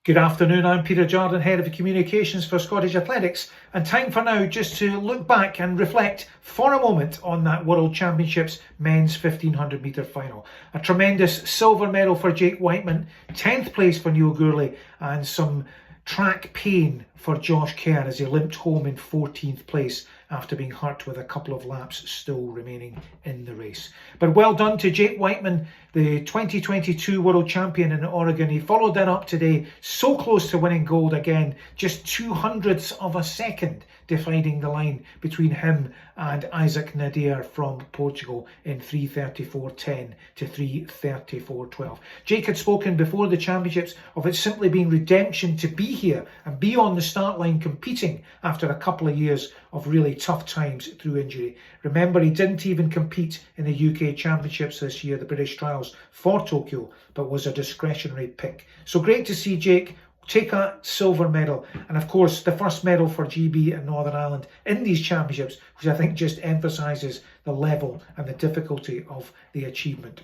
Good afternoon, I'm Peter Jardine, Head of Communications for Scottish Athletics, and time for now just to look back and reflect for a moment on that World Championships men's 1500 metre final. A tremendous silver medal for Jake Wightman, 10th place for Neil Gourley, and some track pain for Josh Kerr as he limped home in 14th place after being hurt with a couple of laps still remaining in the race. But well done to Jake Wightman, the 2022 world champion in Oregon. He followed that up today, so close to winning gold again, just 200ths of a second dividing the line between him and Isaac Nadir from Portugal in 3:34.10 to 3:34.12. Jake had spoken before the championships of it simply being redemption to be here and be on the start line competing after a couple of years of really tough times through injury. Remember, he didn't even compete in the UK Championships this year, the British Trials for Tokyo, but was a discretionary pick. So great to see Jake take a silver medal, and of course the first medal for GB and Northern Ireland in these championships, which I think just emphasises the level and the difficulty of the achievement.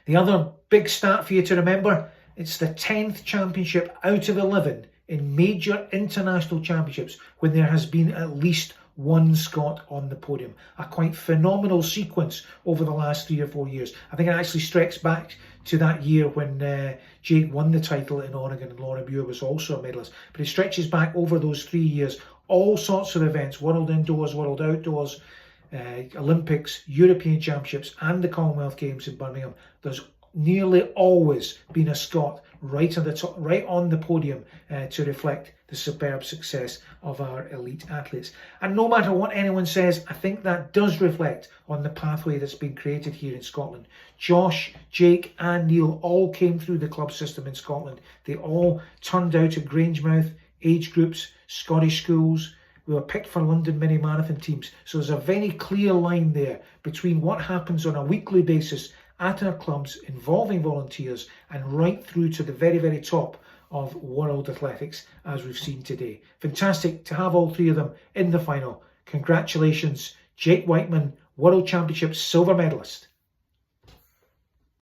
The other big stat for you to remember, it's the 10th championship out of 11 in major international championships when there has been at least one Scot on the podium. A quite phenomenal sequence over the last 3 or 4 years. I think it actually stretches back to that year when Jake won the title in Oregon and Laura Muir was also a medalist. But it stretches back over those 3 years. All sorts of events, World Indoors, World Outdoors, Olympics, European Championships and the Commonwealth Games in Birmingham. There's nearly always been a Scot right on the top, right on the podium to reflect the superb success of our elite athletes. And no matter what anyone says, I think that does reflect on the pathway that's been created here in Scotland. Josh, Jake and Neil all came through the club system in Scotland. They all turned out at Grangemouth, age groups, Scottish schools. We were picked for London mini marathon teams. So there's a very clear line there between what happens on a weekly basis at our clubs involving volunteers and right through to the very, very top of world athletics as we've seen today. Fantastic to have all three of them in the final. Congratulations, Jake Wightman, World Championships silver medalist.